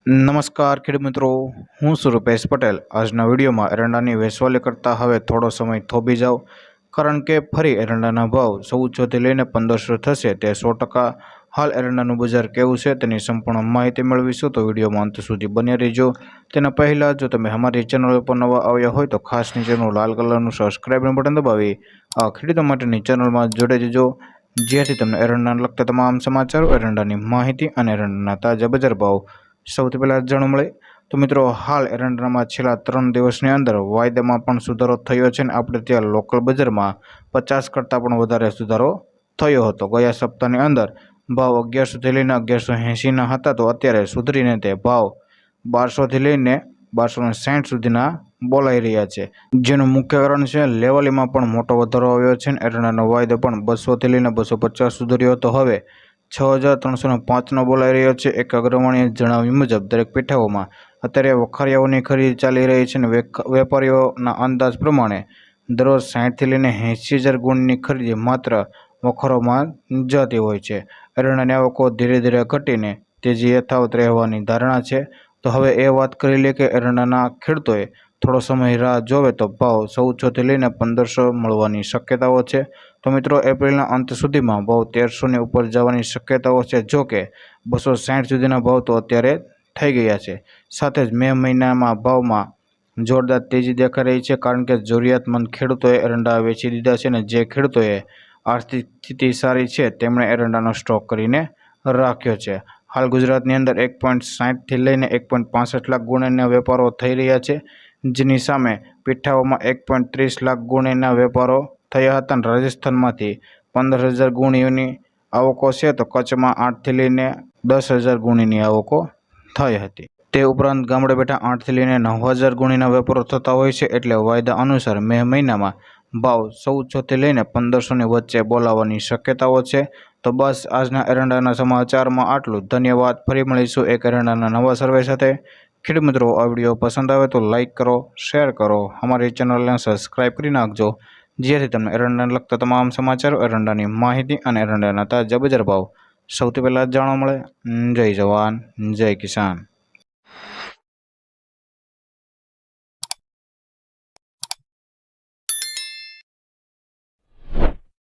નમસ્કાર ખેડૂત મિત્રો, હું છું રૂપેશ પટેલ। આજના વિડીયોમાં એરંડાની વેચવાલી કરતાં હવે થોડો સમય થોભી જાઓ, કારણ કે ફરી એરંડાના ભાવ 1400થી લઈને 1500 થશે તે 100%। હાલ એરંડાનું બજાર કેવું છે તેની સંપૂર્ણ માહિતી મેળવીશું, તો વિડીયોમાં અંત સુધી બન્યા રહેજો। તેના પહેલાં જો તમે અમારી ચેનલ ઉપર નવા આવ્યા હોય તો ખાસ નીચેનું લાલ કલરનું સબસ્ક્રાઇબનું બટન દબાવી આ ખેડૂતો માટેની ચેનલમાં જોડાઈ જજો, જેથી તમને એરંડાને લગતા તમામ સમાચારો, એરંડાની માહિતી અને એરંડાના તાજા બજાર ભાવ સૌથી પહેલાં જાણવા મળે। તો મિત્રો, હાલ એરંડામાં છેલ્લા 3 દિવસની અંદર વાયદામાં પણ સુધારો થયો છે અને આપણે ત્યાં લોકલ બજારમાં 50 કરતાં પણ વધારે સુધારો થયો હતો। ગયા સપ્તાહની અંદર ભાવ 1100થી લઈને 1180ના હતા, તો અત્યારે સુધરીને તે ભાવ 1200થી લઈને 1260 સુધીના બોલાઈ રહ્યા છે, જેનું મુખ્ય કારણ છે લેવાલીમાં પણ મોટો વધારો આવ્યો છે અને એરંડાનો વાયદો પણ 200થી લઈને 250 સુધર્યો હતો, હવે 6305નો બોલાઈ રહ્યો છે। એક અગ્રવાણીએ જણાવ્યું મુજબ દરેક પેઠાઓમાં અત્યારે વખારિયાઓની ખરીદી ચાલી રહી છે અને વેપારીઓના અંદાજ પ્રમાણે દરરોજ 60થી લઈને 80,000 ગુણની ખરીદી માત્ર વખારોમાં જતી હોય છે। એરંડાની આવકો ધીરે ધીરે ઘટીને તેજી યથાવત રહેવાની ધારણા છે। તો હવે એ વાત કરી લે કે એરંડાના ખેડૂતોએ થોડો સમય રાહ જોવે તો ભાવ 1400થી લઈને 1500 મળવાની શક્યતાઓ છે। તો મિત્રો, એપ્રિલના અંત સુધીમાં ભાવ 1300ની ઉપર જવાની શક્યતાઓ છે, જો કે 260 સુધીના ભાવ તો અત્યારે થઈ ગયા છે। સાથે જ મે મહિનામાં ભાવમાં જોરદાર તેજી દેખાઈ રહી છે, કારણ કે જરૂરિયાતમંદ ખેડૂતોએ એરંડા વેચી દીધા છે અને જે ખેડૂતોએ આર્થિક સ્થિતિ સારી છે તેમણે એરંડાનો સ્ટોક કરીને રાખ્યો છે। હાલ ગુજરાતની અંદર 1.60થી લઈને 1.65 લાખ ગુણના વેપારો થઈ રહ્યા છે, જેની સામે પીઠાઓમાં 1.30 લાખ ગુણના વેપારો થયા હતા અને રાજસ્થાનમાંથી 15,000 ગુણીઓની આવકો છે, તો કચ્છમાં 8થી લઈને 10,000 ગુણીની આવકો થઈ હતી। તે ઉપરાંત ગામડે બેઠા 8થી લઈને 9,000 ગુણીના વેપારો થતા હોય છે, એટલે વાયદા અનુસાર મે મહિનામાં ભાવ 1400થી લઈને 1500ની વચ્ચે બોલાવવાની શક્યતાઓ છે। તો બસ આજના એરંડાના સમાચારમાં આટલું। ધન્યવાદ। ફરી મળીશું એક એરંડાના નવા સર્વે સાથે। ખેડૂત મિત્રો, આ વિડીયો પસંદ આવે તો લાઇક કરો, શેર કરો, અમારી ચેનલને સબસ્ક્રાઈબ કરી નાખજો, જેથી તમને એરંડાને લગતા તમામ સમાચારો, એરંડાની માહિતી અને એરંડાના તાજા બજાર ભાવ સૌથી પહેલાં જાણવા મળે। જય જવાન, જય કિસાન।